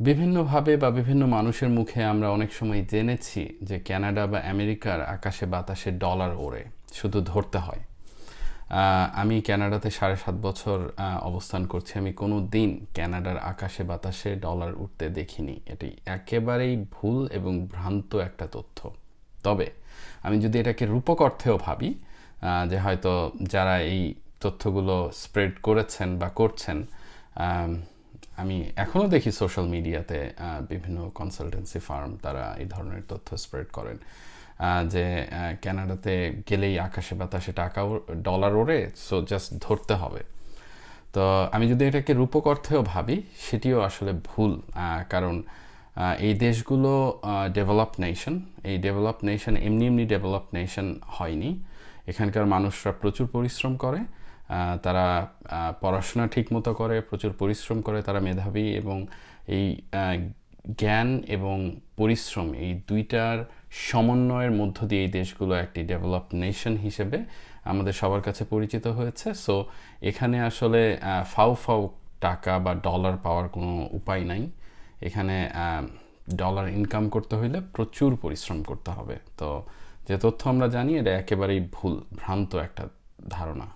বিভিন্নভাবে বা বিভিন্ন মানুষের মুখে আমরা অনেক সময় জেনেছি যে কানাডা বা আমেরিকার আকাশে বাতাসে ডলার ওড়ে, শুধু ধরতে হয়। আমি কানাডাতে 7.5 বছর অবস্থান করছি। আমি কোনো দিন কানাডার আকাশে বাতাসে ডলার উঠতে দেখিনি। এটি একেবারেই ভুল এবং ভ্রান্ত একটা তথ্য। তবে আমি যদি এটাকে রূপক অর্থেও ভাবি, যে হয়তো যারা এই তথ্যগুলো স্প্রেড করেছেন বা করছেন, আমি এখনও দেখি সোশ্যাল মিডিয়াতে বিভিন্ন কনসালটেন্সি ফার্ম তারা এই ধরনের তথ্য স্প্রেড করেন, যে কানাডাতে গেলেই আকাশে বাতাসে টাকা ডলার ওড়ে, সো জাস্ট ধরতে হবে। তো আমি যদি এটাকে রূপক অর্থেও ভাবি, সেটিও আসলে ভুল। কারণ এই দেশগুলো ডেভেলপ নেশন। এই ডেভেলপ নেশন এমনি এমনি ডেভেলপ নেশন হয়নি। এখানকার মানুষরা প্রচুর পরিশ্রম করে, তারা পড়াশোনা ঠিকমতো করে, প্রচুর পরিশ্রম করে, তারা মেধাবী, এবং এই জ্ঞান এবং পরিশ্রম এই দুইটার সমন্বয়ের মধ্য দিয়ে এই দেশগুলো একটি ডেভেলপ নেশন হিসেবে আমাদের সবার কাছে পরিচিত হয়েছে। সো এখানে আসলে ফাউ ফাউ টাকা বা ডলার পাওয়ার কোনো উপায় নাই। এখানে ডলার ইনকাম করতে হইলে প্রচুর পরিশ্রম করতে হবে। তো যে তথ্য আমরা জানি, এটা একেবারেই ভুল, ভ্রান্ত একটা ধারণা।